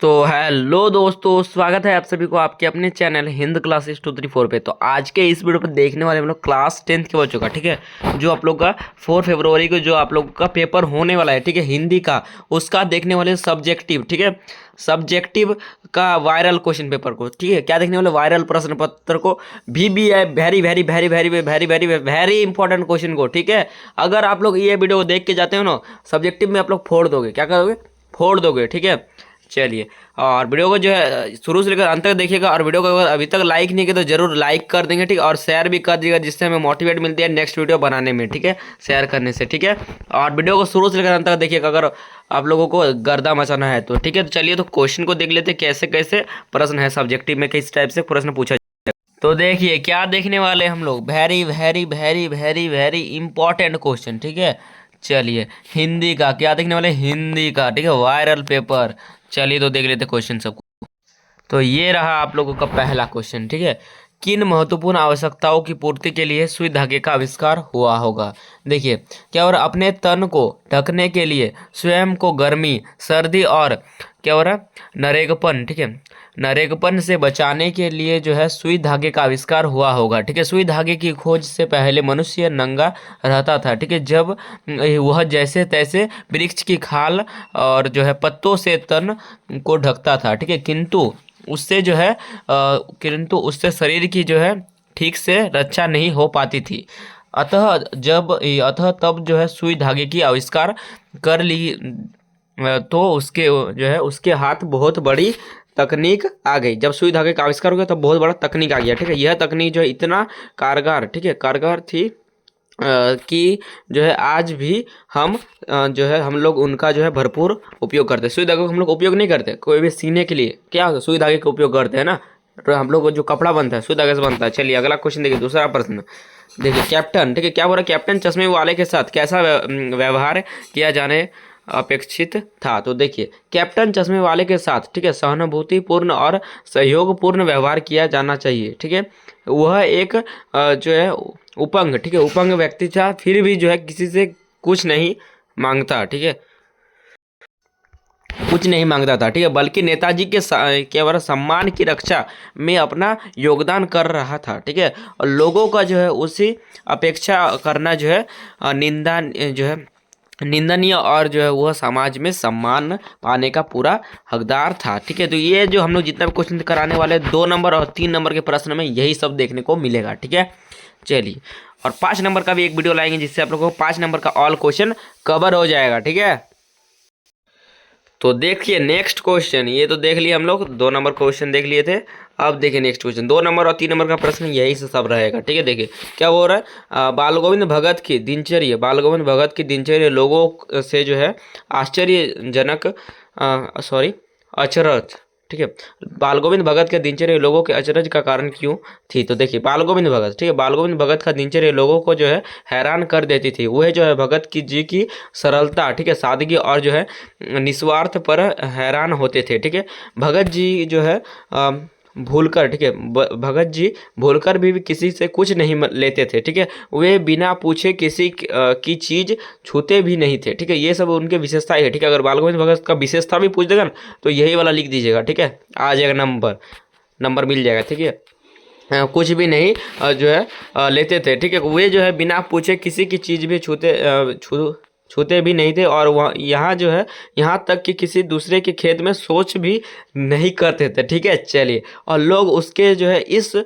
तो हेलो दोस्तों, स्वागत है आप सभी को आपके अपने चैनल हिंद क्लासेस 234 पे। तो आज के इस वीडियो पर देखने वाले हम लोग क्लास 10th के बच्चों का, ठीक है, जो आप लोग का 4 फरवरी को जो आप लोग का पेपर होने वाला है, ठीक है, हिंदी का, उसका देखने वाले सब्जेक्टिव, ठीक है, सब्जेक्टिव का वायरल क्वेश्चन पेपर को, ठीक है, क्या देखने वाले वायरल प्रश्न पत्र को, भी है very very very very very very very important question को, ठीक है। अगर आप लोग ये वीडियो देख के जाते हो ना, सब्जेक्टिव में आप लोग फोड़ दोगे, क्या करोगे, फोड़ दोगे, ठीक है। चलिए, और वीडियो को जो है शुरू से लेकर अंत तक देखिएगा, और वीडियो को अगर अभी तक लाइक नहीं किया तो जरूर लाइक कर देंगे, ठीक है, और शेयर भी कर दीजिएगा, जिससे हमें मोटिवेट मिलती है नेक्स्ट वीडियो बनाने में, ठीक है, शेयर करने से, ठीक है। और वीडियो को शुरू से लेकर अंत तक देखिएगा अगर आप लोगों को गर्दा मचाना है तो, ठीक है। तो चलिए, तो क्वेश्चन को देख लेते हैं कैसे कैसे प्रश्न है सब्जेक्टिव में, किस टाइप से प्रश्न पूछा। तो देखिए क्या देखने वाले हम लोग, very very very very very important question, ठीक है। चलिए, हिंदी का क्या देखने वाले, हिंदी का, ठीक है, वायरल पेपर। चलिए तो देख लेते क्वेश्चन सबको। तो ये रहा आप लोगों का पहला क्वेश्चन, ठीक है। किन महत्वपूर्ण आवश्यकताओं की पूर्ति के लिए सुई धागे का आविष्कार हुआ होगा। देखिए क्या, और अपने तन को ढकने के लिए, स्वयं को गर्मी सर्दी और क्या हो रहा है, नरेगपन, ठीक है, नरेगपन से बचाने के लिए जो है सुई धागे का आविष्कार हुआ होगा, ठीक है। सुई धागे की खोज से पहले मनुष्य नंगा रहता था, ठीक है, जब वह जैसे तैसे वृक्ष की खाल और जो है पत्तों से तन को ढकता था, ठीक है, किंतु उससे जो है किंतु उससे शरीर की जो है ठीक से रक्षा नहीं हो पाती थी। अतः तब जो है सुई धागे की आविष्कार कर ली, तो उसके जो है उसके हाथ बहुत बड़ी तकनीक आ गई। जब सुई धागे का आविष्कार हो गया तब बहुत बड़ा तकनीक आ गया, ठीक है। यह तकनीक जो है इतना कारगर, ठीक है, कारगर थी कि जो है आज भी हम जो है हम लोग उनका जो है भरपूर उपयोग करते हैं। सुई धागे को हम लोग उपयोग नहीं करते कोई भी सीने के लिए, क्या सुई धागे का उपयोग करते हैं ना, तो हम लोग को जो कपड़ा बनता है सुई धागे से बनता है। चलिए अगला क्वेश्चन देखिए, दूसरा प्रश्न देखिए, कैप्टन, ठीक है, क्या बोल रहा है, कैप्टन चश्मे वाले के साथ कैसा व्यवहार किया जाने अपेक्षित था। तो देखिए, कैप्टन चश्मे वाले के साथ, ठीक है, सहानुभूतिपूर्ण और सहयोगपूर्ण व्यवहार किया जाना चाहिए, ठीक है। वह एक जो है उपंग, ठीक है, उपंग व्यक्ति था, फिर भी जो है किसी से कुछ नहीं मांगता, ठीक है, कुछ नहीं मांगता था, ठीक है, बल्कि नेताजी के केवल सम्मान की रक्षा में अपना योगदान कर रहा था, ठीक है। और लोगों का जो है उसी अपेक्षा करना जो है निंदा जो है निंदनीय, और जो है वह समाज में सम्मान पाने का पूरा हकदार था, ठीक है। तो ये जो हम लोग जितना भी क्वेश्चन कराने वाले 2 नंबर और 3 नंबर के प्रश्न में यही सब देखने को मिलेगा, ठीक है। चलिए, और 5 नंबर का भी एक वीडियो लाएंगे जिससे आप लोगों को 5 नंबर का ऑल क्वेश्चन कवर हो जाएगा, ठीक है। तो देखिए नेक्स्ट क्वेश्चन, ये तो देख लिए हम लोग 2 नंबर क्वेश्चन देख लिए थे। अब देखिए नेक्स्ट क्वेश्चन 2 नंबर और 3 नंबर का प्रश्न यही से सब रहेगा, ठीक है। देखिए क्या हो रहा है, बाल गोविंद भगत की दिनचर्या, बाल गोविंद भगत की दिनचर्या लोगों से जो है आश्चर्यजनक अचरज, ठीक है, बाल गोविंद भगत के दिनचर्या लोगों के अचरज का कारण क्यों थी। तो देखिए बाल गोविंद भगत, ठीक है, बाल गोविंद भगत का दिनचर्या लोगों को जो है हैरान कर देती थी। वह जो है भगत की जी की सरलता, ठीक है, सादगी और जो है निस्वार्थ पर हैरान होते थे, ठीक है। भगत जी जो है भूलकर, ठीक है, भगत जी भूलकर भी किसी से कुछ नहीं लेते थे, ठीक है। वे बिना पूछे किसी की चीज़ छूते भी नहीं थे, ठीक है। ये सब उनके विशेषता है, ठीक है। अगर बाल गोविंद भगत का विशेषता भी पूछ देगा ना तो यही वाला लिख दीजिएगा, ठीक है, आ जाएगा नंबर मिल जाएगा, ठीक है। कुछ भी नहीं जो है लेते थे, ठीक है। वे जो है बिना पूछे किसी की चीज़ भी छूते भी नहीं थे, और वहाँ यहाँ जो है यहाँ तक कि किसी दूसरे के खेत में सोच भी नहीं करते थे, ठीक है। चलिए, और लोग उसके जो है इस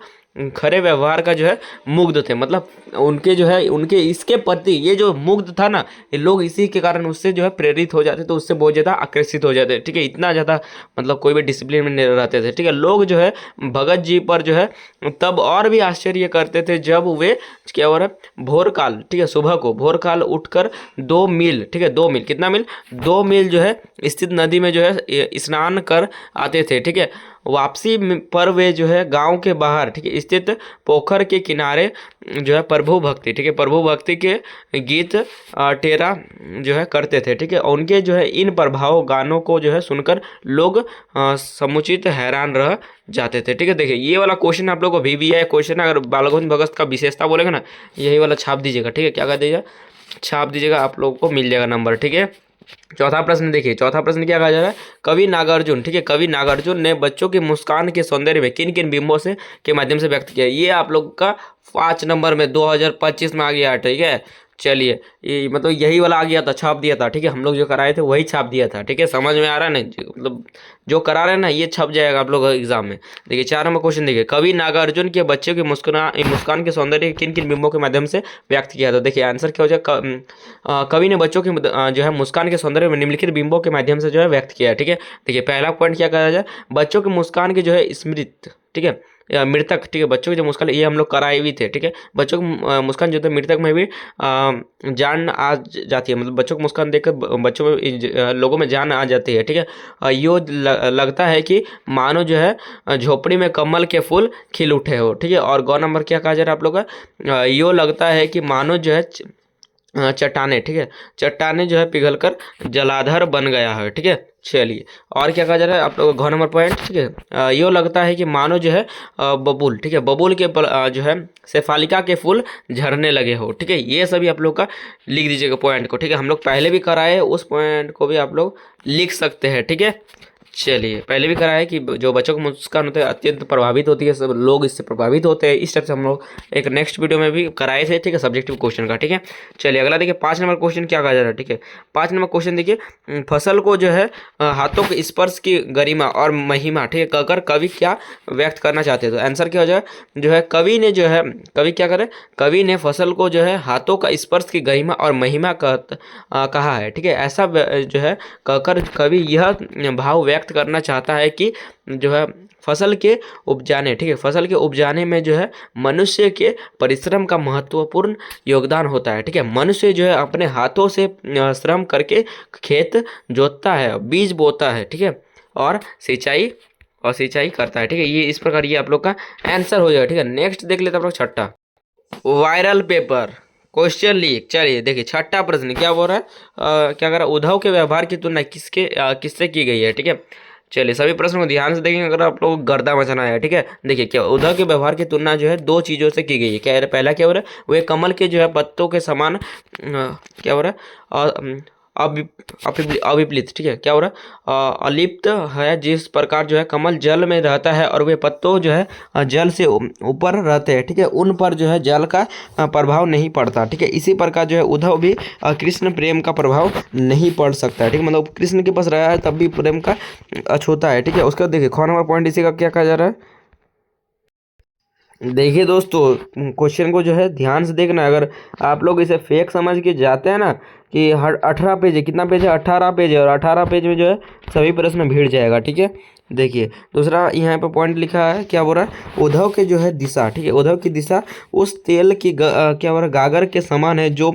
खरे व्यवहार का जो है मुग्ध थे, मतलब उनके जो है उनके इसके प्रति ये जो मुग्ध था ना, ये लोग इसी के कारण उससे जो है प्रेरित हो जाते, तो उससे बहुत ज़्यादा आकर्षित हो जाते, ठीक है। इतना ज़्यादा मतलब कोई भी डिसिप्लिन में नहीं रहते थे, ठीक है। लोग जो है भगत जी पर जो है तब और भी आश्चर्य करते थे जब वे क्या हो रहा है भोर काल, ठीक है, सुबह को भोर काल उठकर 2 मील, ठीक है, 2 मील, कितना मील, 2 मील जो है स्थित नदी में जो है स्नान कर आते थे, ठीक है। वापसी पर वे जो है गांव के बाहर, ठीक है, स्थित पोखर के किनारे जो है प्रभु भक्ति, ठीक है, प्रभु भक्ति के गीत टेरा जो है करते थे, ठीक है। उनके जो है इन प्रभाव गानों को जो है सुनकर लोग समुचित हैरान रह जाते थे, ठीक है। देखिए ये वाला क्वेश्चन आप लोग को भी है क्वेश्चन, अगर बाल गोविंद भगत का विशेषता बोलेगा ना यही वाला छाप दीजिएगा, ठीक है, क्या कर दीजिएगा, छाप दीजिएगा, आप लोगों को मिल जाएगा नंबर, ठीक है। चौथा प्रश्न देखिए, चौथा प्रश्न क्या कहा जा रहा है, कवि नागार्जुन, ठीक है, कवि नागार्जुन ने बच्चों की मुस्कान के सौंदर्य में किन किन बिंबों से के माध्यम से व्यक्त किया। ये आप लोग का 5 नंबर में 2025 में आ गया, ठीक है। चलिए, ये मतलब यही वाला आ गया था, छाप दिया था, ठीक है, हम लोग जो कराए थे वही छाप दिया था, ठीक है। समझ में आ रहा है ना, मतलब जो करा रहे हैं ना ये छप जाएगा आप लोग एग्जाम में। देखिए 4 नंबर क्वेश्चन देखिए, कवि नागार्जुन के बच्चों की मुस्कान के सौंदर्य किन किन बिंबों के माध्यम से व्यक्त किया था। देखिए आंसर क्या हो जाए, कवि ने बच्चों की जो है मुस्कान के सौंदर्य में निम्नलिखित बिंबों के माध्यम से जो है व्यक्त किया है, ठीक है। देखिए पहला पॉइंट क्या कहा जाए, बच्चों की मुस्कान की जो है स्मृत, ठीक है, या मृतक, ठीक है, बच्चों की जो मुस्कान, ये हम लोग कराए भी थे, ठीक है। बच्चों की मुस्कान जो है मृतक में भी जान आ जाती है, मतलब बच्चों की मुस्कान देखकर बच्चों में लोगों में जान आ जाती है, ठीक है। यो लगता है कि मानो जो है झोपड़ी में कमल के फूल खिल उठे हो, ठीक है। और गौ नंबर क्या कहा जा रहा है आप लोग का, यो लगता है कि मानो जो है चट्टाने, ठीक है, चट्टाने जो है पिघलकर जलाधर बन गया है, ठीक है। चलिए और क्या कहा जा रहा है आप लोग, घ नंबर पॉइंट, ठीक है, यो लगता है कि मानो जो है बबूल, ठीक है, बबूल के जो है शेफालिका के फूल झड़ने लगे हो, ठीक है। ये सभी आप लोग का लिख दीजिएगा पॉइंट को, ठीक है। हम लोग पहले भी कराए, उस पॉइंट को भी आप लोग लिख सकते हैं, ठीक है। चलिए पहले भी करा है कि जो बच्चों को मुस्कान होते हैं अत्यंत प्रभावित होती है, सब लोग इससे प्रभावित होते हैं, इस टाइप से हम लोग एक नेक्स्ट वीडियो में भी कराए थे, ठीक है, सब्जेक्टिव क्वेश्चन का, ठीक है। चलिए अगला देखिए 5 नंबर क्वेश्चन क्या कहा जा रहा है, ठीक है। 5 नंबर क्वेश्चन देखिए, फसल को जो है हाथों के स्पर्श की गरिमा और महिमा, ठीक है, कहकर कवि क्या व्यक्त करना चाहते हैं। तो आंसर क्या हो जाए, जो है कवि ने जो है, कवि क्या करे, कवि ने फसल को जो है हाथों का स्पर्श की गरिमा और महिमा कहा है, ठीक है। ऐसा जो है कहकर कवि यह भाव व्यक्त करना चाहता है कि जो है फसल के उपजाने, ठीक है, फसल के उपजाने में जो है मनुष्य के परिश्रम का महत्वपूर्ण योगदान होता है, ठीक है। मनुष्य जो है अपने हाथों से श्रम करके खेत जोतता है, बीज बोता है, ठीक है, और सिंचाई करता है, ठीक है। ये इस प्रकार ये आप लोग का आंसर हो जाएगा, ठीक है। नेक्स्ट देख लेते हैं आप लोग छठा, वायरल पेपर क्वेश्चन लीक। चलिए देखिए छठा प्रश्न क्या बोल रहा है, क्या कर रहा है, उद्धव के व्यवहार की तुलना किससे की गई है, ठीक है। चलिए सभी प्रश्न को ध्यान से देखेंगे अगर आप लोग गर्दा मचाना है, ठीक है। देखिए क्या उद्धव के व्यवहार की तुलना जो है 2 चीज़ों से की गई है। क्या है, पहला क्या हो रहा है, वे कमल के जो है पत्तों के समान क्या हो रहा है, अविपलित, ठीक है, क्या हो रहा है, अलिप्त है, जिस प्रकार जो है कमल जल में रहता है और वे पत्तों जो है जल से ऊपर रहते हैं, ठीक है, उन पर जो है जल का प्रभाव नहीं पड़ता, ठीक है। इसी प्रकार जो है उद्धव भी कृष्ण प्रेम का प्रभाव नहीं पड़ सकता है, ठीक है, मतलब कृष्ण के पास रहा है तब भी प्रेम का अछूता है, ठीक है। उसके बाद देखिए ख नंबर पॉइंट इसी का क्या कहा जा रहा है, देखिए दोस्तों क्वेश्चन को जो है ध्यान से देखना, अगर आप लोग इसे फेक समझ के जाते हैं ना कि हर 18 पेज है, कितना पेज है, 18 पेज है, और 18 पेज में जो है सभी प्रश्न भीड़ जाएगा, ठीक है। देखिए दूसरा यहाँ पे पॉइंट लिखा है, क्या बोल रहा है, उद्धव के जो है दिशा, ठीक है, उद्धव की दिशा उस तेल की क्या बोल रहा है, गागर के समान है जो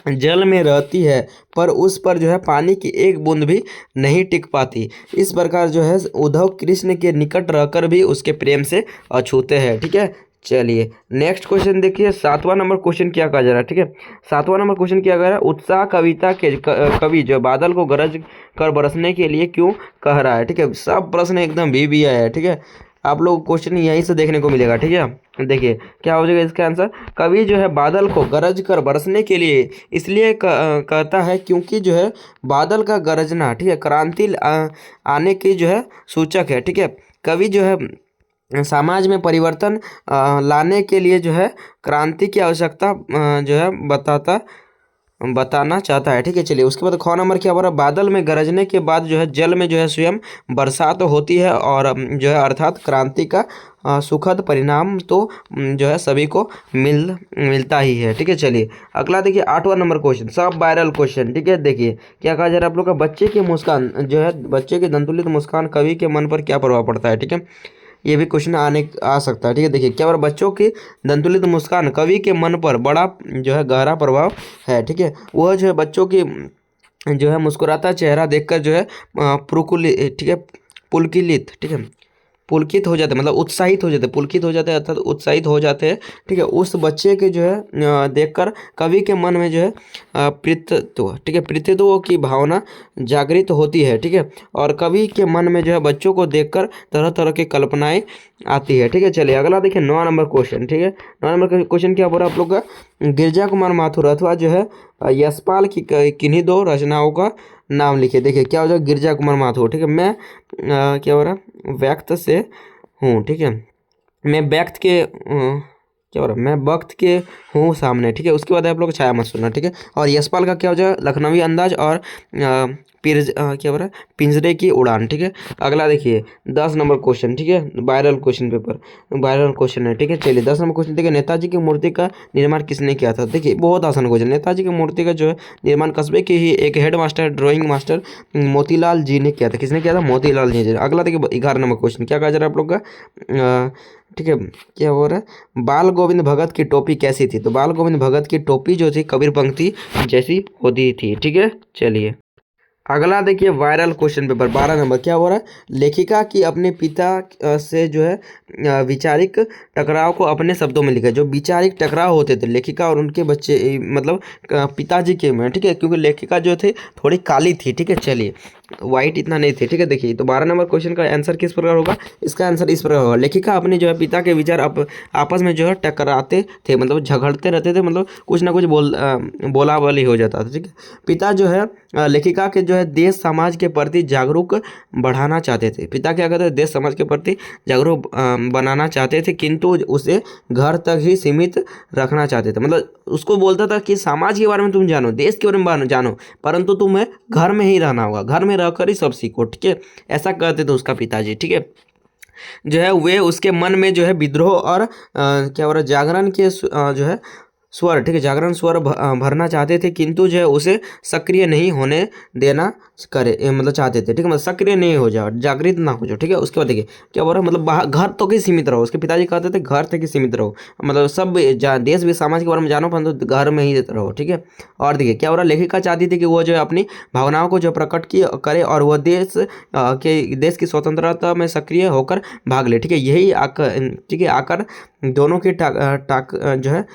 जल में रहती है पर उस पर जो है पानी की एक बूंद भी नहीं टिक पाती। इस प्रकार जो है उद्धव कृष्ण के निकट रहकर भी उसके प्रेम से अछूते हैं, ठीक है। चलिए नेक्स्ट क्वेश्चन देखिए, 7वां नंबर क्वेश्चन क्या कहा जा रहा है, ठीक है। 7वां नंबर क्वेश्चन क्या कह रहा है, उत्साह कविता के कवि जो बादल को गरज कर बरसने के लिए क्यों कह रहा है, ठीक है। सब प्रश्न एकदम भी आया है, ठीक है, आप लोग क्वेश्चन यहीं से देखने को मिलेगा, ठीक है। देखिए क्या हो जाएगा इसका आंसर, कवि जो है बादल को गरज कर बरसने के लिए इसलिए कहता है क्योंकि जो है बादल का गरजना, ठीक है, क्रांति आने की जो है सूचक है, ठीक है। कवि जो है समाज में परिवर्तन लाने के लिए जो है क्रांति की आवश्यकता जो है बताना चाहता है, ठीक है। चलिए उसके बाद ख नंबर क्या बोल रहा है, बादल में गरजने के बाद जो है जल में जो है स्वयं बरसात होती है और जो है अर्थात क्रांति का सुखद परिणाम तो जो है सभी को मिलता ही है, ठीक है। चलिए अगला देखिए 8वां नंबर क्वेश्चन, सब वायरल क्वेश्चन, ठीक है। देखिए क्या कहा जा रहा है आप लोग का, बच्चे की मुस्कान जो है, बच्चे की दंतुलित मुस्कान कवि के मन पर क्या प्रभाव पड़ता है, ठीक है। ये भी क्वेश्चन आ सकता है, ठीक है। देखिए क्या बार बच्चों की दंतुलित मुस्कान कवि के मन पर बड़ा जो है गहरा प्रभाव है, ठीक है। वह जो है बच्चों की जो है मुस्कुराता चेहरा देखकर जो है प्रफुल्लित, ठीक है, पुलकित, ठीक है, पुलकित हो जाते हैं, मतलब उत्साहित हो जाते हैं, पुलकित हो जाते हैं अर्थात उत्साहित हो जाते हैं, ठीक है। उस बच्चे के जो है देखकर कवि के मन में जो है प्रीतित्व, ठीक है, प्रीतित्व की भावना जागृत होती है, ठीक है। और कवि के मन में जो है बच्चों को देखकर तरह तरह की कल्पनाएं आती है, ठीक है। चलिए अगला देखिए 9 नंबर क्वेश्चन, ठीक है। 9 नंबर क्वेश्चन क्या बोल रहा है आप लोग का, गिरजा कुमार माथुर अथवा जो है यशपाल की किन्हीं 2 रचनाओं का नाम लिखिए। देखिए क्या हो जाएगा, गिरजा कुमार माथुर। ठीक है, मैं क्या हो रहा, व्यक्त से हूँ। ठीक है, मैं व्यक्त के क्या हो रहा है, मैं वक्त के हूँ सामने। ठीक है, उसके बाद आप लोग छाया मत सुनना। ठीक है, और यशपाल का क्या हो जाएगा, लखनवी अंदाज और क्या हो रहा है, पिंजरे की उड़ान। ठीक है, अगला देखिए 10 नंबर क्वेश्चन। ठीक है, viral question paper, viral question है। ठीक है, चलिए 10 नंबर क्वेश्चन देखिए, नेताजी की मूर्ति का निर्माण किसने किया था। देखिए बहुत आसान क्वेश्चन, नेताजी की मूर्ति का जो है निर्माण कस्बे के ही एक head master drawing master Motilal ji ने किया था। किसने किया था, मोतीलाल जी ने। अगला देखिए 11 नंबर क्वेश्चन, क्या कहा जा रहा है आप लोग का, ठीक है, क्या हो रहा है, बाल गोविंद भगत की टोपी कैसी थी। तो बाल गोविंद भगत की टोपी जो थी कबीर पंक्ति जैसी होती थी। ठीक है, चलिए अगला देखिए वायरल क्वेश्चन पेपर 12 नंबर, क्या हो रहा है, लेखिका की अपने पिता से जो है विचारिक टकराव को अपने शब्दों में लिखा। जो विचारिक टकराव होते थे लेखिका और उनके बच्चे मतलब पिताजी के में। ठीक है, क्योंकि लेखिका जो थे थोड़ी काली थी। ठीक है, चलिए वाइट इतना नहीं थे। ठीक है, देखिए तो 12 नंबर क्वेश्चन का आंसर किस प्रकार होगा, इसका आंसर इस प्रकार होगा, लेखिका अपने जो है पिता के विचार आपस में जो है टकराते थे, मतलब झगड़ते रहते थे, मतलब कुछ ना कुछ बोला बोली हो जाता था। ठीक है, पिता जो है लेखिका के जो है देश समाज के प्रति जागरूक बढ़ाना चाहते थे। पिता क्या कहते थे, देश समाज के प्रति जागरूक बनाना चाहते थे, किंतु उसे घर तक ही सीमित रखना चाहते थे। मतलब उसको बोलता था कि समाज के बारे में तुम जानो, देश के बारे में जानो, परंतु तुम्हें घर में ही रहना होगा, घर में रहकर ही सब सीखो। ठीक है, ऐसा कहते थे उसका पिताजी। ठीक है, जो है वे उसके मन में जो है विद्रोह और क्या हो रहा है, जागरण के जो है स्वर, ठीक है, जागरण स्वर भरना चाहते थे, किंतु जो है उसे सक्रिय नहीं होने देना मतलब चाहते थे। ठीक है, मतलब सक्रिय नहीं हो जाओ, जागृत ना हो जाओ। ठीक है, उसके बाद देखिए क्या बोल रहा है, मतलब बाहर घर तक ही सीमित रहो। उसके पिताजी कहते थे घर तक ही सीमित रहो, मतलब सब देश भी समाज के बारे में जानो, परंतु घर में ही रहो। ठीक है, और देखिए क्या हो रहा है, लेखिका चाहती थी कि वो जो है अपनी भावनाओं को जो प्रकट की करे और वह देश की स्वतंत्रता में सक्रिय होकर भाग ले। ठीक है, यही आकर, ठीक है, आकर दोनों की जो है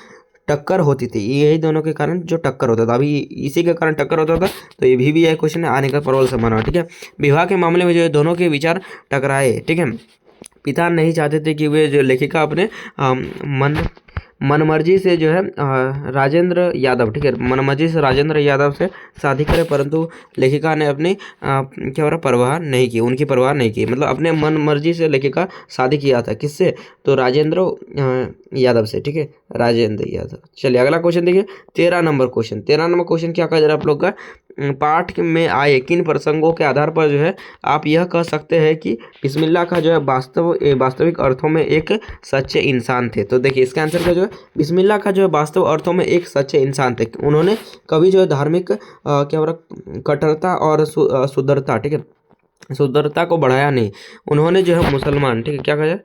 टक्कर होती थी। यही दोनों के कारण जो टक्कर होता था, अभी इसी के कारण टक्कर होता था। तो ये भी है क्वेश्चन आने का प्रबल संभावना। ठीक है, विवाह के मामले में जो है दोनों के विचार टकराए। ठीक है, पिता नहीं चाहते थे कि वे जो लेखिका अपने मनमर्जी से जो है राजेंद्र यादव, ठीक है, मनमर्जी से राजेंद्र यादव से शादी करे, परंतु लेखिका ने अपनी क्या हो रहा, परवाह नहीं की, उनकी परवाह नहीं की। मतलब अपने मन मर्जी से लेखिका शादी किया था, किससे, तो राजेंद्र यादव से। ठीक है, राजेंद्र यादव। चलिए अगला क्वेश्चन देखिए 13 नंबर क्वेश्चन। 13 नंबर क्वेश्चन क्या कहा जा रहा है आप लोग का, पाठ में आए किन प्रसंगों के आधार पर जो है आप यह कह सकते हैं कि बिस्मिल्लाह का जो है वास्तविक अर्थों में एक सच्चे इंसान थे। तो देखिए इसका आंसर का जो है, बिस्मिल्लाह का जो है वास्तव अर्थों में एक सच्चे इंसान थे। उन्होंने कभी जो है धार्मिक क्या हो रहा, कट्टरता और सुधरता, ठीक है, सुधरता को बढ़ाया नहीं। उन्होंने जो है मुसलमान, ठीक है, क्या कहा जाए,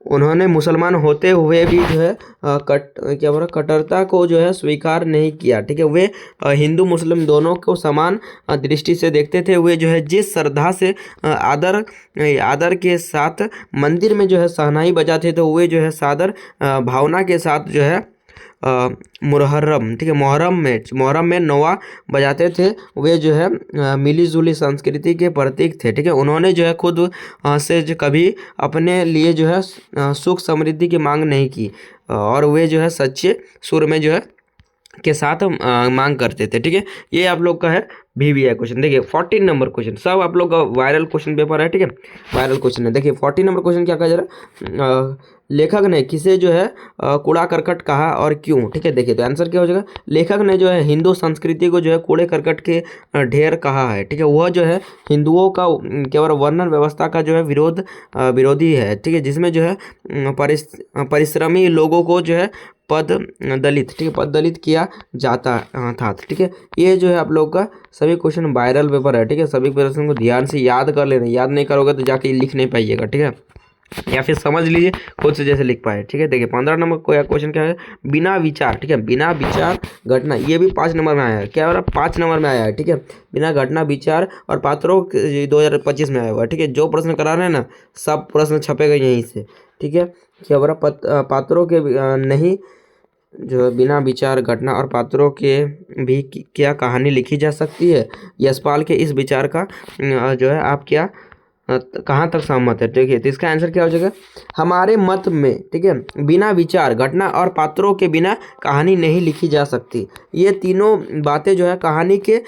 उन्होंने मुसलमान होते हुए भी जो है क्या बोला, कट्टरता को जो है स्वीकार नहीं किया। ठीक है, वे हिंदू मुस्लिम दोनों को समान दृष्टि से देखते थे। वे जो है जिस श्रद्धा से आदर के साथ मंदिर में जो है शहनाई बजाते थे, वे जो है सादर भावना के साथ जो है मुहर्रम, ठीक है, मुहर्रम में नौवा बजाते थे। वे जो है मिली जुली संस्कृति के प्रतीक थे। ठीक है, उन्होंने जो है खुद से जो कभी अपने लिए जो है सुख समृद्धि की मांग नहीं की, और वे जो है सच्चे सुर में जो है के साथ मांग करते थे। ठीक है, ये आप लोग का है VBI क्वेश्चन। देखिए 14 नंबर क्वेश्चन, सब आप लोग का वायरल क्वेश्चन पेपर है। ठीक है, वायरल क्वेश्चन है। देखिए 14 नंबर क्वेश्चन क्या कहा जा रहा है, लेखक ने किसे जो है कूड़ा करकट कहा और क्यों। ठीक है, देखिए तो आंसर क्या हो जाएगा, लेखक ने जो है हिंदू संस्कृति को जो है कूड़े करकट के ढेर कहा है। ठीक है, वह जो है हिंदुओं का केवल वर्णन व्यवस्था का जो है विरोधी है। ठीक है, जिसमें जो है परिश्रमी लोगों को जो है पद दलित, ठीक है, पद दलित किया जाता था। ठीक है, ये जो है आप लोग का सभी क्वेश्चन वायरल पेपर है। ठीक है, सभी क्वेश्चन को ध्यान से याद कर लेना, याद नहीं करोगे तो जाके लिख नहीं पाइएगा। ठीक है, या फिर समझ लीजिए खुद से जैसे लिख पाए। ठीक है, देखिए 15 नंबर को क्वेश्चन क्या है, बिना विचार, ठीक है, बिना विचार घटना, ये भी 5 नंबर में आया है। क्या हो रहा है, 5 नंबर में आया है। ठीक है, बिना घटना विचार और पात्रों 2025 में आया हुआ है। ठीक है, जो प्रश्न करा रहे हैं ना, सब प्रश्न छपेगा यहीं से। ठीक है, क्या हो रहा है, पात्रों के नहीं, जो है बिना विचार घटना और पात्रों के भी क्या कहानी लिखी जा सकती है। यशपाल के इस विचार का जो है आप क्या कहाँ तक सहमत है। देखिए तो इसका आंसर क्या हो जाएगा, हमारे मत में, ठीक है, बिना विचार, घटना और पात्रों के बिना कहानी नहीं लिखी जा सकती। ये तीनों बातें जो है कहानी के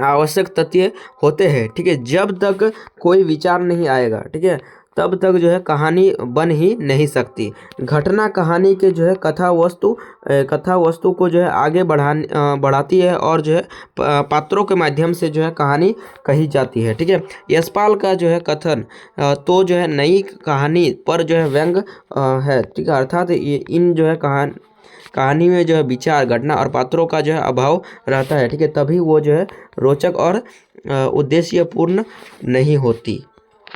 आवश्यक तथ्य होते हैं, ठीक है। जब तक कोई विचार नहीं आएगा, ठीक है, तब तक जो है कहानी बन ही नहीं सकती। घटना कहानी के जो है कथा वस्तु को जो है आगे बढ़ाती है और जो है पात्रों के माध्यम से जो है कहानी कही जाती है, ठीक है। यशपाल का जो है कथन तो जो है नई कहानी पर जो है व्यंग है, ठीक है। अर्थात ये इन जो है कहानी में जो है विचार, घटना और पात्रों का जो है अभाव रहता है, ठीक है, तभी वो जो है रोचक और उद्देश्यपूर्ण नहीं होती,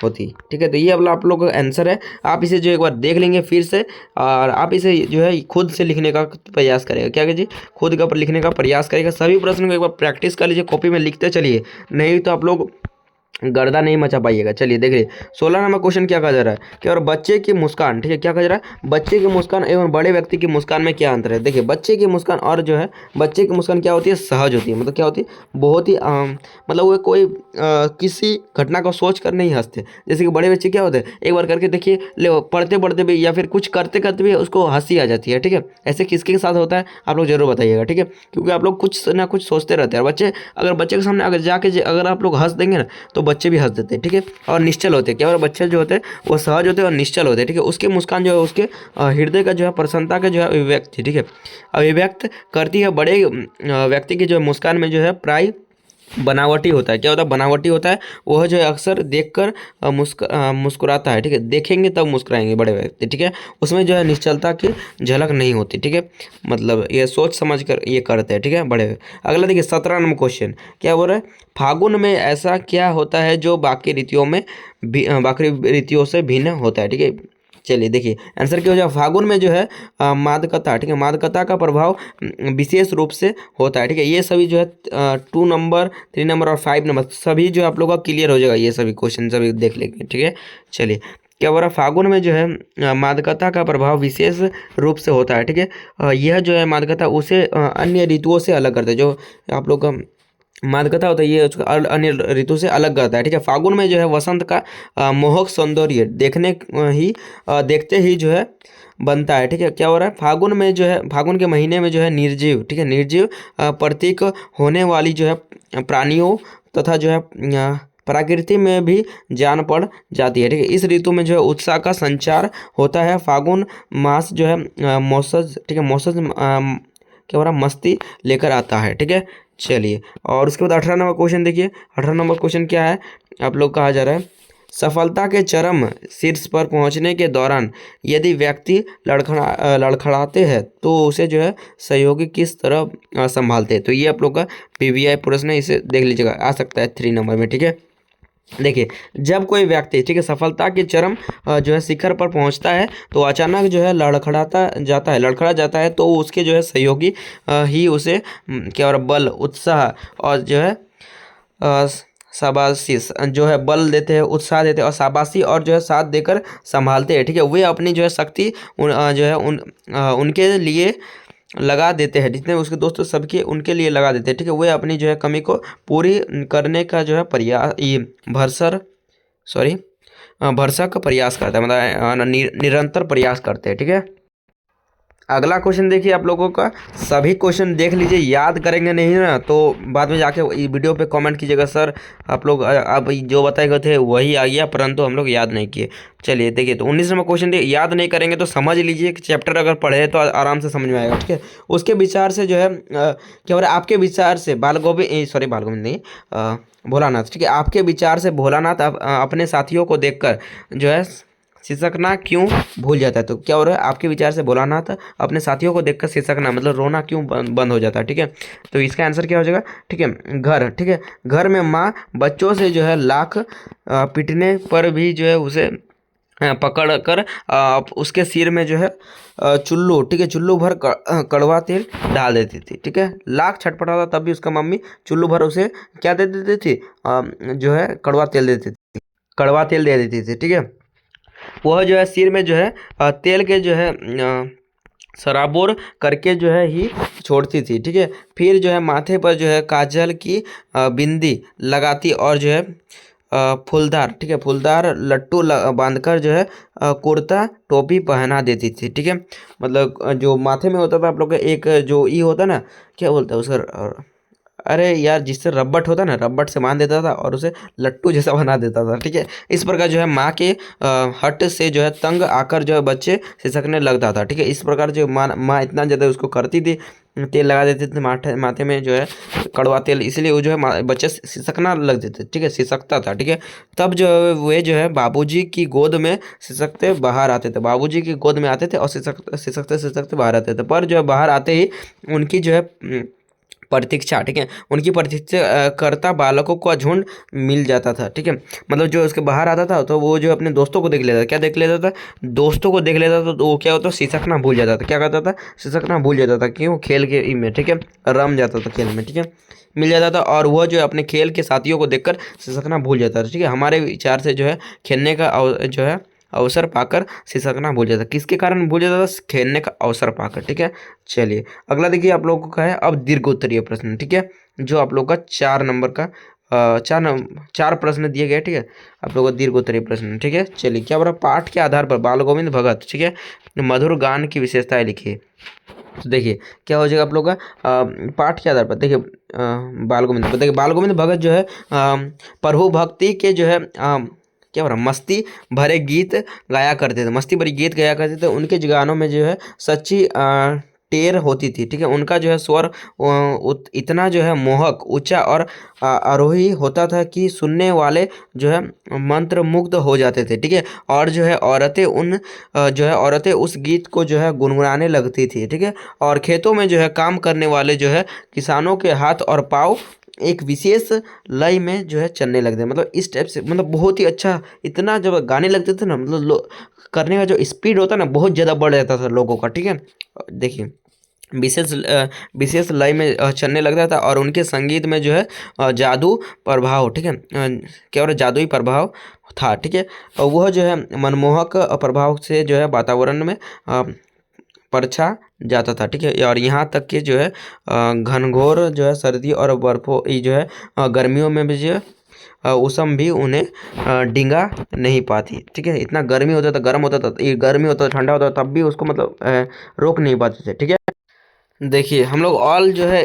ठीक है। तो ये वाला आप लोगों का आंसर है। आप इसे जो एक बार देख लेंगे फिर से, और आप इसे जो है खुद से लिखने का प्रयास करेगा। क्या कीजिए, खुद का लिखने का प्रयास करेगा। सभी प्रश्न को एक बार प्रैक्टिस कर लीजिए, कॉपी में लिखते चलिए, नहीं तो आप लोग गर्दा नहीं मचा पाइएगा। चलिए देखिए 16 नंबर क्वेश्चन क्या कहा जा रहा है कि और बच्चे की मुस्कान, ठीक है, क्या कहा जा रहा है, बच्चे की मुस्कान एवं बड़े व्यक्ति की मुस्कान में क्या अंतर है। देखिए बच्चे की मुस्कान और जो है बच्चे की मुस्कान क्या होती है, सहज होती है, मतलब क्या होती है, बहुत ही मतलब वो कोई किसी घटना को सोच कर नहीं हंसते। जैसे कि बड़े बच्चे क्या होते हैं, एक बार करके देखिए, ले पढ़ते पढ़ते भी या फिर कुछ करते करते भी उसको हंसी आ जाती है, ठीक है। ऐसे किसके साथ होता है आप लोग जरूर बताइएगा, ठीक है, क्योंकि आप लोग कुछ ना कुछ सोचते रहते हैं। बच्चे अगर बच्चे के सामने अगर जाके अगर आप लोग हंस देंगे ना तो बच्चे भी हंस देते हैं, ठीक है, और निश्चल होते हैं। क्या और बच्चे जो होते हैं वो सहज होते हैं और निश्चल होते हैं, ठीक है। उसकी मुस्कान जो है उसके हृदय का जो है प्रसन्नता का जो है अभिव्यक्ति, ठीक है, अभिव्यक्त करती है। बड़े व्यक्ति की जो है मुस्कान में जो है प्राय बनावटी होता है। क्या होता है, बनावटी होता है। वह जो है अक्सर देखकर मुस्कुराता है, ठीक है, देखेंगे तब मुस्कुराएंगे बड़े व्यक्ति, ठीक है। उसमें जो है निश्चलता की झलक नहीं होती, ठीक है, मतलब ये सोच समझ कर ये करते हैं, ठीक है, बड़े। अगला देखिए 17 नंबर क्वेश्चन क्या बोल रहा है, फागुन में ऐसा क्या होता है जो बाकी बाकी ऋतुओं से भिन्न होता है, ठीक है। चलिए देखिए आंसर क्या हो जाए, फागुन में जो है मादकता, ठीक है, मादकता का प्रभाव विशेष रूप से होता है, ठीक है। ये सभी जो है 2 नंबर 3 नंबर और 5 नंबर सभी जो आप लोगों का क्लियर हो जाएगा, ये सभी क्वेश्चन सभी देख लेंगे, ठीक है। चलिए क्या बोल रहा है, फागुन में जो है मादकता का प्रभाव विशेष रूप से होता है, ठीक है। यह जो है मादकता उसे अन्य ऋतुओं से अलग करता है। जो आप लोग का मादकता होता है ये उसका अन्य ऋतु से अलग करता है, ठीक है। फागुन में जो है वसंत का मोहक सौंदर्य देखते ही जो है बनता है, ठीक है। क्या हो रहा है, फागुन में जो है फागुन के महीने में जो है निर्जीव, ठीक है, निर्जीव प्रतीक होने वाली जो है प्राणियों तथा जो है प्रकृति में भी जान पड़ जाती है, ठीक है। इस ऋतु में जो है उत्साह का संचार होता है। फागुन मास जो है मौसज, ठीक है, मौसज क्या हो रहा, मस्ती लेकर आता है, ठीक है। चलिए और उसके बाद 18 नंबर क्वेश्चन देखिए। 18 नंबर क्वेश्चन क्या है, आप लोग कहा जा रहा है, सफलता के चरम शीर्ष पर पहुंचने के दौरान यदि व्यक्ति लड़खड़ाते हैं तो उसे जो है सहयोगी किस तरह संभालते हैं। तो ये आप लोग का पीवीआई प्रश्न है, इसे देख लीजिएगा, आ सकता है 3 नंबर में, ठीक है। देखिए जब कोई व्यक्ति, ठीक है, सफलता के चरम जो है शिखर पर पहुंचता है तो अचानक जो है लड़खड़ा जाता है तो उसके जो है सहयोगी ही उसे क्या और बल, उत्साह और जो है शाबाशी जो है बल देते हैं, उत्साह देते हैं और शाबाशी और जो है साथ देकर संभालते हैं, ठीक है। वे अपनी जो है शक्ति जो है उनके लिए लगा देते हैं, जितने उसके दोस्त सबके उनके लिए लगा देते हैं, ठीक है। वे अपनी जो है कमी को पूरी करने का जो है भरसक का प्रयास करता है, मतलब निरंतर प्रयास करते हैं, ठीक है। अगला क्वेश्चन देखिए, आप लोगों का सभी क्वेश्चन देख लीजिए, याद करेंगे नहीं ना तो बाद में जाके वीडियो पे कमेंट कीजिएगा, सर आप लोग अब जो बताए गए थे वही आ गया परंतु हम लोग याद नहीं किए। चलिए देखिए तो 19 नंबर क्वेश्चन याद नहीं करेंगे तो समझ लीजिए कि चैप्टर अगर पढ़े तो आराम से समझ में आएगा, ठीक है। उसके विचार से जो है क्या हो रहा है, आपके विचार से बालगोविंद नहीं, भोलानाथ, ठीक है, आपके विचार से भोलानाथ अपने साथियों को देखकर जो है सिसकना क्यों भूल जाता है। तो क्या हो रहा है, आपके विचार से भोलानाथ अपने साथियों को देखकर सिसकना मतलब रोना क्यों बंद हो जाता है, ठीक है। तो इसका आंसर क्या हो जाएगा, ठीक है, घर, ठीक है, घर में माँ बच्चों से जो है लाख पीटने पर भी जो है उसे पकड़ कर उसके सिर में जो है चुल्लू, ठीक है, चुल्लू भर कड़वा तेल डाल देती थी, ठीक है। लाख छटपटाता तब भी उसका मम्मी चुल्लू भर उसे क्या दे देती थी, जो है कड़वा तेल दे देती थी, ठीक है। वह जो है सिर में जो है तेल के जो है सराबोर करके जो है ही छोड़ती थी, ठीक है। फिर जो है माथे पर जो है काजल की बिंदी लगाती और जो है फूलदार, ठीक है, फूलदार लट्टू बांधकर जो है कुर्ता टोपी पहना देती थी, ठीक है। मतलब जो माथे में होता था आप लोग का एक जो ई होता ना, क्या बोलते हैं उसका, अरे यार जिससे रब्बट होता ना, रब्बट से बांध देता था और उसे लट्टू जैसा बना देता था, ठीक है। इस प्रकार जो है माँ के हट से जो है तंग आकर जो है बच्चे सिसकने लगता था, ठीक है। इस प्रकार जो माँ इतना ज़्यादा उसको करती थी, तेल लगा देते थे माथे में जो है कड़वा तेल, इसलिए वो जो है बच्चे सिसकना लग देते, ठीक है, सिसकता था, ठीक है। तब जो है वे जो है बाबूजी की गोद में सिसकते बाहर आते थे, बाबूजी की गोद में आते थे और सिसकते सिसकते सिसकते बाहर आते थे। पर जो है बाहर आते ही उनकी जो है प्रतीक्षा, ठीक है, उनकी प्रतीक्षा करता बालकों का झुंड मिल जाता था, ठीक है। मतलब जो उसके बाहर आता था तो वो जो अपने दोस्तों को देख लेता था, क्या देख लेता था, दोस्तों को देख लेता था, तो वो क्या होता, सिसकना भूल जाता था, क्या करता था, सिसकना भूल जाता था, क्यों, खेल के में, ठीक है, रम जाता था खेल में, ठीक है, मिल जाता था। और वह जो है अपने खेल के साथियों को देखकर सिसकना भूल जाता था, ठीक है। हमारे विचार से जो है खेलने का जो है अवसर पाकर सिसकना भूल जाता, किसके कारण भूल जाता था, खेलने का अवसर पाकर, ठीक है। चलिए अगला देखिए आप लोगों का है अब दीर्घ उत्तरीय प्रश्न, ठीक है, जो आप लोग का 4 नंबर का 4 प्रश्न दिए गए, ठीक है, आप लोगों का दीर्घ उत्तरीय प्रश्न, ठीक है। चलिए क्या बोला, पाठ के आधार पर बाल गोविंद भगत, ठीक है, मधुर गान की विशेषताएं लिखिए। तो देखिए क्या हो जाएगा आप लोग का पाठ के आधार पर, देखिए बाल गोविंद, देखिए बाल गोविंद भगत जो है प्रभु भक्ति के जो है क्या बोला, मस्ती भरे गीत गाया करते थे, मस्ती भरी गीत गाया करते थे। उनके गानों में जो है सच्ची टेर होती थी, ठीक है। उनका जो है स्वर इतना जो है मोहक, ऊंचा और आरोही होता था कि सुनने वाले जो है मंत्र मुग्ध हो जाते थे, ठीक है। और जो है औरतें उस गीत को जो है गुनगुनाने लगती थी, ठीक है। और खेतों में जो है काम करने वाले जो है किसानों के हाथ और पाँव एक विशेष लय में जो है चलने लगते हैं, मतलब इस टाइप से, मतलब बहुत ही अच्छा, इतना जब गाने लगते थे ना, मतलब करने का जो स्पीड होता है ना बहुत ज़्यादा बढ़ जाता था लोगों का, ठीक है। देखिए विशेष लय में चलने लगता था और उनके संगीत में जो है जादू प्रभाव, ठीक है, क्या हो रहा है, जादुई प्रभाव था, ठीक है। और वह जो है मनमोहक प्रभाव से जो है वातावरण में परछा जाता था, ठीक है। और यहाँ तक कि जो है घनघोर जो है सर्दी और बर्फों ये जो है गर्मियों में भी जो है उसम भी उन्हें डिंगा नहीं पाती, ठीक है। इतना गर्मी होता था, गर्म होता था, ये गर्मी होता था, ठंडा होता था, तब भी उसको मतलब रोक नहीं पाते थे, ठीक है। देखिए हम लोग ऑल जो है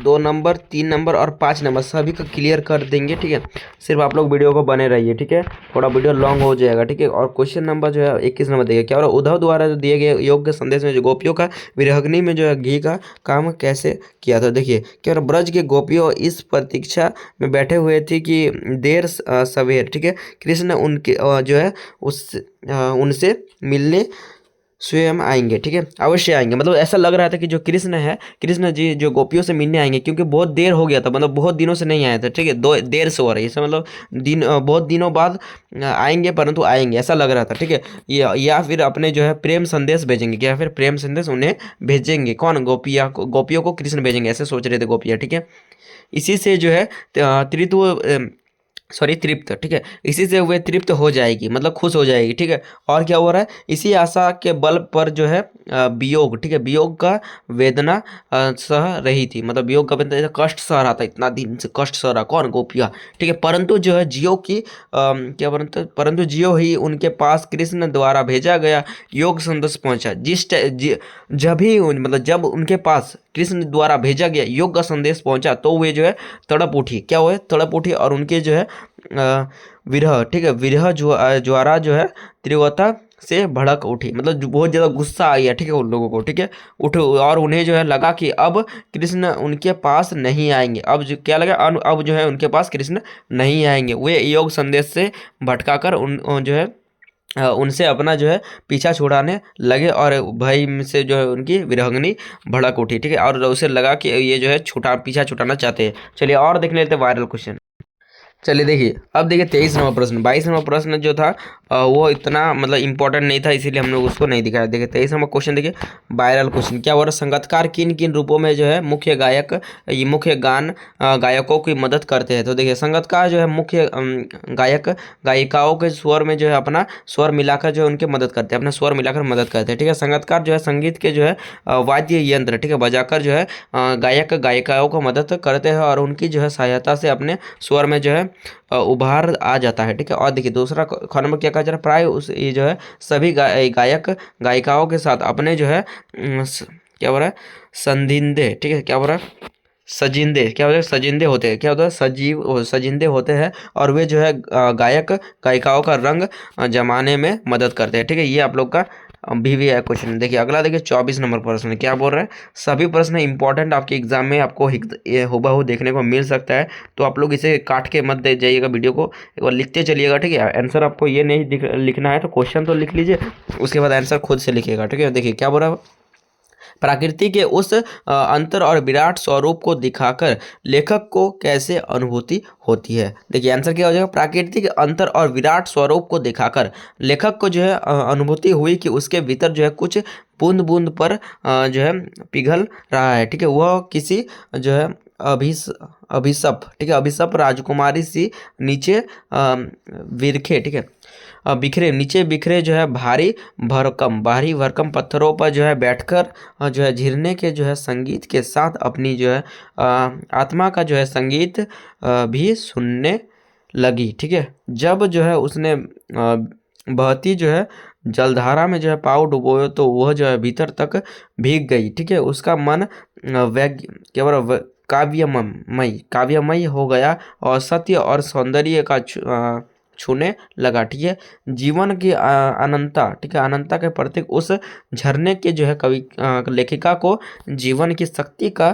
2 नंबर 3 नंबर और 5 नंबर सभी को क्लियर कर देंगे, ठीक है। सिर्फ आप लोग वीडियो को बने रहिए, ठीक है, थोड़ा वीडियो लॉन्ग हो जाएगा, ठीक है। और क्वेश्चन नंबर जो है 21 नंबर देखिए, क्या और उद्धव द्वारा जो दिए गए योग के संदेश में जो गोपियों का विरहग्नि में जो है घी का काम कैसे किया था। देखिए क्या और ब्रज के गोपियों इस प्रतीक्षा में बैठे हुए थे कि देर सवेर, ठीक है, कृष्ण उनके जो है उनसे मिलने स्वयं आएंगे, ठीक है, अवश्य आएंगे। मतलब ऐसा लग रहा था कि जो कृष्ण है, कृष्ण जी जो गोपियों से मिलने आएंगे, क्योंकि बहुत देर हो गया था, मतलब बहुत दिनों से नहीं आए थे, ठीक है, देर से हो रही है इससे, मतलब बहुत दिनों बाद आएंगे, परंतु आएंगे ऐसा लग रहा था, ठीक है। या फिर अपने जो है प्रेम संदेश भेजेंगे, या फिर प्रेम संदेश उन्हें भेजेंगे, कौन, गोपियों को कृष्ण भेजेंगे, ऐसे सोच रहे थे गोपियाँ, ठीक है। इसी से जो है तृप्त, ठीक है, इसी से वे तृप्त हो जाएगी, मतलब खुश हो जाएगी, ठीक है। और क्या हो रहा है, इसी आशा के बल पर जो है वियोग, ठीक है, वियोग का वेदना सह रही थी, मतलब वियोग का वेदना, कष्ट सह रहा था, इतना दिन से कष्ट सह रहा, कौन, गोपिया, ठीक है। परंतु जो है जियो की क्या परंतु जियो ही उनके पास कृष्ण द्वारा भेजा गया योग संदेश पहुंचा, जब ही मतलब जब उनके पास कृष्ण द्वारा भेजा गया योग का संदेश पहुंचा तो वे जो है तड़प उठी, क्या हुए, तड़प उठी, और उनके जो है विरह, ठीक है, विरह ज्वारा जो है तीव्रता से भड़क उठी, मतलब बहुत ज़्यादा गुस्सा आ गया, ठीक है, उन लोगों को, ठीक है, उठो, और उन्हें जो है लगा कि अब कृष्ण उनके पास नहीं आएंगे, अब जो क्या लगा, अब जो है उनके पास कृष्ण नहीं आएंगे। वे योग संदेश से भटका कर जो है उनसे अपना जो है पीछा छुड़ाने लगे, और भय से जो है उनकी विरहंगनी भड़क उठी, ठीक है, और उसे लगा कि ये जो है पीछा छुड़ाना चाहते हैं। चलिए और देख लेते हैं वायरल क्वेश्चन। चलिए देखिए अब देखिए 23 नंबर प्रश्न, 22 नंबर प्रश्न जो था वो इतना मतलब इंपॉर्टेंट नहीं था, इसीलिए हम लोग उसको नहीं दिखाया। देखिए 23 नंबर क्वेश्चन, देखिए वायरल क्वेश्चन, क्या हो रहा है, संगीतकार किन किन रूपों में जो है मुख्य गान गायकों की मदद करते हैं। तो देखिए संगीतकार जो है मुख्य गायक गायिकाओं के स्वर में जो है अपना स्वर मिलाकर जो है उनकी मदद करते हैं, अपना स्वर मिलाकर मदद करते हैं, ठीक है। संगीतकार जो है संगीत के जो है वाद्य यंत्र, ठीक है, बजाकर जो है गायक गायिकाओं को मदद करते हैं और उनकी जो है सहायता से अपने स्वर में जो है उभार आ जाता है, ठीक है। और देखिए दूसरा ख नंबर क्या कहा जा रहा है, प्राय उस ये जो है सभी गायक गायिकाओं के साथ अपने जो है क्या बोल रहा है, संदिंदे, ठीक है, क्या बोल रहा है, सजिंदे, क्या होता है, सजिंदे होते हैं, क्या होता है, सजिंदे होते हैं, और वे जो है गायक गायिकाओं का रंग जमाने में मदद करते हैं, ठीक है। ये आप लोग का भी है क्वेश्चन। देखिए अगला, देखिए 24 नंबर प्रश्न क्या बोल रहे हैं, सभी प्रश्न इंपॉर्टेंट आपके एग्जाम में आपको ये हुबहू देखने को मिल सकता है, तो आप लोग इसे काट के मत दे जाइएगा, वीडियो को एक बार लिखते चलिएगा, ठीक है। आंसर आपको ये नहीं लिखना है तो क्वेश्चन तो लिख लीजिए, उसके बाद आंसर खुद से लिखिएगा, ठीक है। देखिए क्या बोल रहा है, प्रकृति के उस अंतर और विराट स्वरूप को दिखाकर लेखक को कैसे अनुभूति होती है। देखिए आंसर क्या हो जाएगा, प्रकृति के अंतर और विराट स्वरूप को दिखाकर लेखक को जो है अनुभूति हुई कि उसके भीतर जो है कुछ बूंद बूंद पर जो है पिघल रहा है, ठीक है। वह किसी जो है अभिशप, ठीक है, अभिशप राजकुमारी सी नीचे विरखे, ठीक है, बिखरे नीचे बिखरे जो है भारी भरकम पत्थरों पर जो है बैठकर जो है झिरने के जो है संगीत के साथ अपनी जो है आत्मा का जो है संगीत भी सुनने लगी, ठीक है। जब जो है उसने बहती जो है जलधारा में जो है पाँव डुबोए तो वह जो है भीतर तक भीग गई, ठीक है। उसका मन केवल काव्यमय हो गया और सत्य और सौंदर्य का छूने लगा, ठीक है। जीवन की अनंतता, ठीक है, अनंतता के प्रतीक उस झरने के जो है कवि लेखिका को जीवन की शक्ति का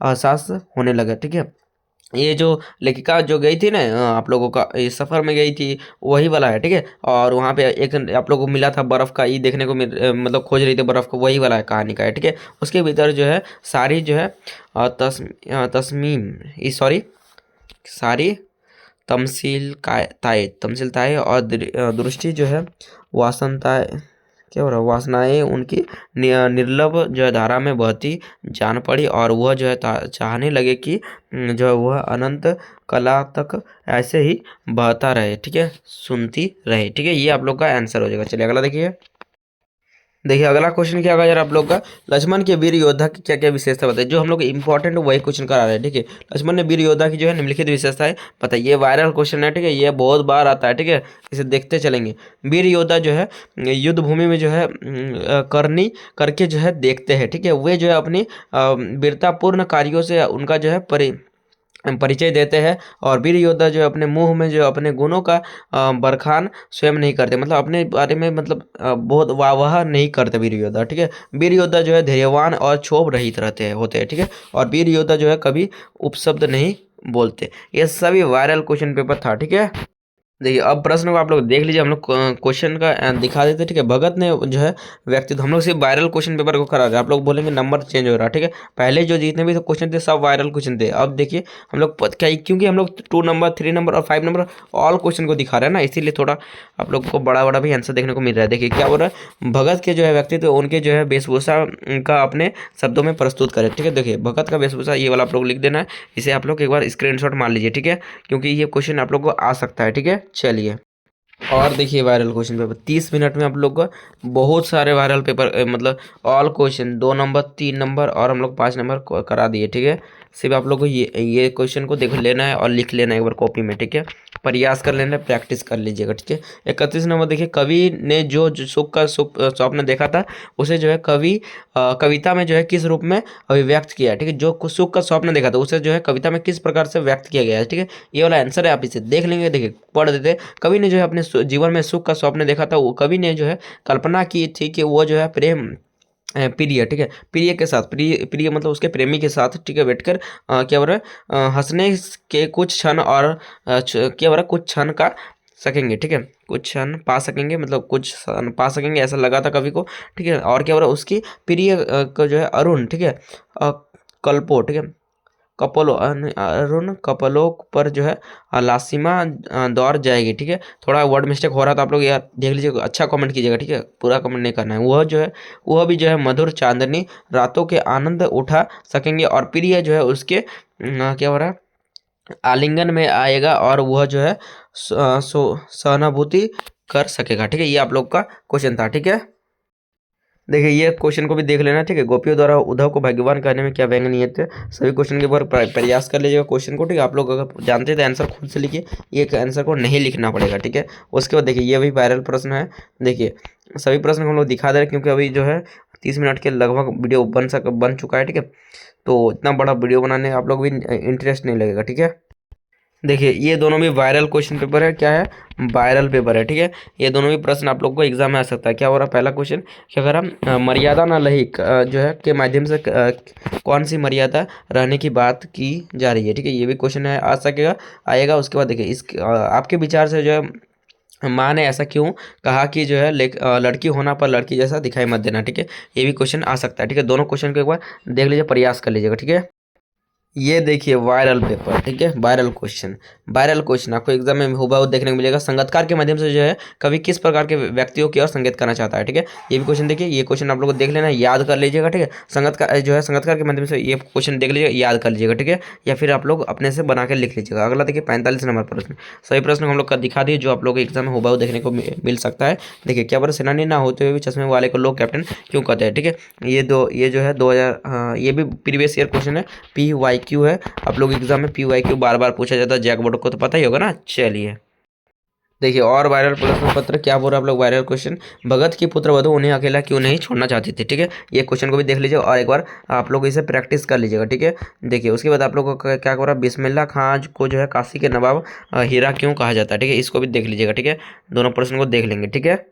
एहसास होने लगा, ठीक है। ये जो लेखिका जो गई थी ना आप लोगों का इस सफ़र में गई थी, वही वाला है, ठीक है। और वहाँ पे एक आप लोगों को मिला था बर्फ़ का, ये देखने को मतलब खोज रही थी बर्फ़ को, वही वाला है कहानी का है, ठीक है। उसके भीतर जो है सारी जो है तस्मीम सॉरी सारी तमसीलताएँ और दृष्टि जो है वासनताएँ, क्या हो रहा है, वासनाएँ उनकी निर्लभ जो है धारा में बहती जान पड़ी, और वह जो है चाहने लगे कि जो है वह अनंत कला तक ऐसे ही बहता रहे, ठीक है, सुनती रहे, ठीक है। ये आप लोग का आंसर हो जाएगा। चलिए अगला देखिए। देखिए अगला क्वेश्चन क्या होगा यार आप लोग का, लक्ष्मण के वीर योद्धा की क्या क्या विशेषता बताइए। जो हम लोग इंपॉर्टेंट वही क्वेश्चन करा रहे हैं, ठीक है। लक्ष्मण ने वीर योद्धा की जो है निम्नलिखित विशेषताएं बताइए। ये वायरल क्वेश्चन है, ठीक है, ये बहुत बार आता है, ठीक है, इसे देखते चलेंगे। वीर योद्धा जो है युद्ध भूमि में जो है करनी करके जो है देखते हैं, ठीक है। वे जो है अपनी वीरतापूर्ण कार्यों से उनका जो है परिचय देते हैं, और वीर योद्धा जो है अपने मुंह में जो अपने गुणों का बरखान स्वयं नहीं करते, मतलब अपने बारे में मतलब बहुत वाह नहीं करते वीर योद्धा, ठीक है। वीर योद्धा जो है धैर्यवान और क्षोभ रहित होते हैं, ठीक है। और वीर योद्धा जो है कभी उपशब्द नहीं बोलते। ये सभी वायरल क्वेश्चन पेपर था, ठीक है। देखिए अब प्रश्न को आप लोग देख लीजिए, हम लोग क्वेश्चन का दिखा देते, ठीक है। भगत ने जो है व्यक्तित्व, हम लोग सिर्फ वायरल क्वेश्चन पेपर को करा रहे हैं, आप लोग बोलेंगे नंबर चेंज हो रहा है, ठीक है। पहले जो जितने भी क्वेश्चन थे सब वायरल क्वेश्चन थे। अब देखिए हम लोग क्योंकि हम लोग 2 नंबर 3 नंबर और 5 नंबर ऑल क्वेश्चन को दिखा रहे हैं ना, इसीलिए थोड़ा आप लोग को बड़ा बड़ा भी आंसर देखने को मिल रहा है। देखिए क्या बोल रहा है, भगत के जो है व्यक्तित्व उनके जो है वेशभूषा का अपने शब्दों में प्रस्तुत करें, ठीक है। देखिए भगत का वेशभूषा ये वाला आप लोग लिख देना है, इसे आप लोग एक बार स्क्रीनशॉट मार लीजिए, ठीक है, क्योंकि ये क्वेश्चन आप लोग को आ सकता है, ठीक है। चलिए और देखिए वायरल क्वेश्चन पेपर 30 मिनट में आप लोग को बहुत सारे वायरल पेपर मतलब ऑल क्वेश्चन 2 नंबर 3 नंबर और हम लोग 5 नंबर करा दिए, ठीक है। सिर्फ आप लोग को ये क्वेश्चन को देख लेना है और लिख लेना है एक बार कॉपी में, ठीक है। प्रयास कर लेना, प्रैक्टिस कर लीजिएगा, ठीक है। 31 नंबर देखिए, कवि ने जो सुख का स्वप्न देखा था उसे जो है कविता में जो है किस रूप में अभिव्यक्त किया है, ठीक है। जो सुख का स्वप्न देखा था उसे जो है कविता में किस प्रकार से व्यक्त किया गया है, ठीक है। ये वाला आंसर है, आप इसे देख लेंगे। देखिए पढ़ देते, कवि ने जो है अपने जीवन में सुख का स्वप्न देखा था, वो कवि ने जो है कल्पना की थी कि वो जो है प्रेम प्रिय, ठीक है, प्रिय के साथ प्रिय मतलब उसके प्रेमी के साथ, ठीक है, बैठकर क्या बोल रहा है हंसने के कुछ क्षण और क्या बोल रहा है कुछ क्षण का सकेंगे, ठीक है, कुछ क्षण पा सकेंगे, मतलब कुछ क्षण पा सकेंगे ऐसा लगा था कवि को, ठीक है। और क्या बोल रहा है उसकी प्रिय को जो है अरुण, ठीक है, कल्पो, ठीक है, कपलो अरुण कपलों पर जो है लासिमा दौड़ जाएगी, ठीक है। थोड़ा वर्ड मिस्टेक हो रहा था, आप लोग यार देख लीजिए, अच्छा कमेंट कीजिएगा, ठीक है, पूरा कमेंट नहीं करना है। वह जो है वह भी जो है मधुर चांदनी रातों के आनंद उठा सकेंगे, और प्रिय जो है उसके क्या हो रहा है आलिंगन में आएगा, और वह जो है सहानुभूति कर सकेगा, ठीक है। ये आप लोग का क्वेश्चन था, ठीक है। देखिए ये क्वेश्चन को भी देख लेना, ठीक है। गोपियों द्वारा उद्धव को भगवान कहने में क्या व्यंग नियत थे, सभी क्वेश्चन के ऊपर प्रयास कर लीजिएगा क्वेश्चन को, ठीक है। आप लोग अगर जानते थे आंसर खुद से लिखिए, ये आंसर को नहीं लिखना पड़ेगा, ठीक है। उसके बाद देखिए ये भी वायरल प्रश्न है। देखिए सभी प्रश्न को हम लोग दिखा दे रहे हैं क्योंकि अभी जो है 30 मिनट के लगभग वीडियो बन चुका है, ठीक है। तो इतना बड़ा वीडियो बनाने आप लोग भी इंटरेस्ट नहीं लगेगा, ठीक है। देखिए ये दोनों भी वायरल क्वेश्चन पेपर है, क्या है, वायरल पेपर है, ठीक है। ये दोनों भी प्रश्न आप लोग को एग्जाम में आ सकता है। क्या हो रहा है, पहला क्वेश्चन क्या कर रहा, मर्यादा न लहिक जो है के माध्यम से कौन सी मर्यादा रहने की बात की जा रही है, ठीक है। ये भी क्वेश्चन है, आ सकेगा, आएगा। उसके बाद देखिए इस आपके विचार से जो है माँ ने ऐसा क्यों कहा कि जो है लड़की होना पर लड़की जैसा दिखाई मत देना, ठीक है। ये भी क्वेश्चन आ सकता है, ठीक है। दोनों क्वेश्चन को एक बार देख लीजिए, प्रयास कर लीजिएगा, ठीक है। ये देखिए वायरल पेपर, ठीक है, वायरल क्वेश्चन आपको एग्जाम में हुबहू देखने को मिलेगा। संगीतकार के माध्यम से जो है कवि किस प्रकार के व्यक्तियों की ओर संगीत करना चाहता है, ठीक है। ये भी क्वेश्चन देखिए, ये क्वेश्चन आप लोग को देख लेना, याद कर लीजिएगा, ठीक है। संगीतकार जो है संगीतकार के माध्यम से ये क्वेश्चन देख लीजिएगा, याद कर लीजिएगा, ठीक है। या फिर आप लोग अपने से बना के लिख लीजिएगा। अगला देखिए 45 नंबर प्रश्न, सही प्रश्न हम लोग का दिखा दिए जो आप लोग एग्जाम में हुबहू देखने को मिल सकता है। देखिए क्या बार सेनानी ना होते हुए भी चश्मे वाले को लोग कैप्टन क्यों कहते हैं, ठीक है। ये जो है 2000 ये भी प्रीवियस ईयर क्वेश्चन है, PYQ है। आप लोग एग्जाम में PYQ बार बार पूछा जाता है, जैक बोर्ड को तो पता ही होगा ना। चलिए देखिए और वायरल प्रश्न पत्र क्या बोल रहा है आप लोग, वायरल क्वेश्चन, भगत की पुत्र वधु उन्हें अकेला क्यों नहीं छोड़ना चाहती थी, ठीक है। ये क्वेश्चन को भी देख लीजिए और एक बार आप लोग इसे प्रैक्टिस कर लीजिएगा, ठीक है। देखिए उसके बाद आप लोग को क्या कर रहा है, बिस्मिल्लाह खां को जो है काशी के नवाब हीरा क्यों कहा जाता है, ठीक है। इसको भी देख लीजिएगा, ठीक है। दोनों प्रश्न को देख लेंगे, ठीक है।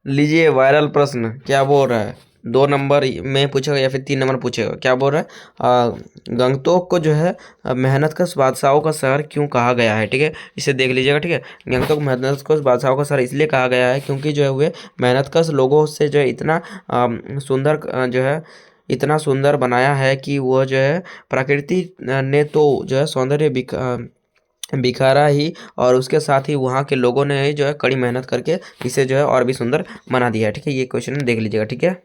लीजिए वायरल प्रश्न क्या बोल रहा है, 2 नंबर में पूछेगा या फिर 3 नंबर पूछेगा। क्या बोल रहा है, गंगटोक को जो है मेहनत का बादशाहों का शहर क्यों कहा गया है, ठीक है। इसे देख लीजिएगा, ठीक है। गंगटोक मेहनत का बादशाहों का शहर इसलिए कहा गया है क्योंकि जो है वे मेहनतकश लोगों से जो है इतना सुंदर जो है इतना सुंदर बनाया है कि वह जो है प्रकृति ने तो जो है सौंदर्य बिखारा ही, और उसके साथ ही वहाँ के लोगों ने ही जो है कड़ी मेहनत करके इसे जो है और भी सुंदर बना दिया है, ठीक है। ये क्वेश्चन देख लीजिएगा, ठीक है।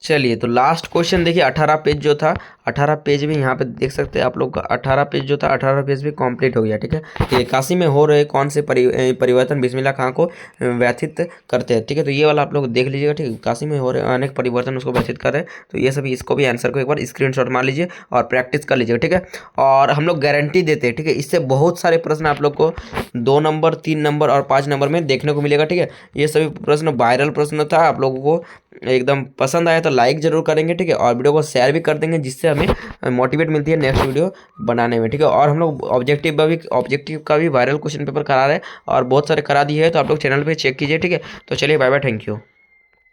चलिए तो लास्ट क्वेश्चन देखिए, 18 पेज जो था, 18 पेज भी यहाँ पे देख सकते हैं आप लोग का 18 पेज जो था, 18 पेज भी कंप्लीट हो गया, ठीक है। ये काशी में हो रहे कौन से परिवर्तन बिस्मिल्लाह खां को व्यथित करते हैं, ठीक है। तो ये वाला आप लोग देख लीजिएगा, ठीक है। काशी में हो रहे अनेक परिवर्तन उसको व्यथित कर रहे हैं, तो ये सभी इसको भी आंसर को एक बार स्क्रीनशॉट मार लीजिए और प्रैक्टिस कर लीजिएगा, ठीक है। और हम लोग गारंटी देते हैं, ठीक है, इससे बहुत सारे प्रश्न आप लोग को 2 नंबर 3 नंबर और 5 नंबर में देखने को मिलेगा, ठीक है। ये सभी प्रश्न वायरल प्रश्न था, आप लोगों को एकदम पसंद आया तो लाइक जरूर करेंगे, ठीक है। और वीडियो को शेयर भी कर देंगे जिससे हमें मोटिवेट मिलती है नेक्स्ट वीडियो बनाने में, ठीक है। और हम लोग ऑब्जेक्टिव का भी वायरल क्वेश्चन पेपर करा रहे हैं और बहुत सारे करा दिए हैं, तो आप लोग चैनल पे चेक कीजिए, ठीक है। तो चलिए बाय बाय, थैंक यू।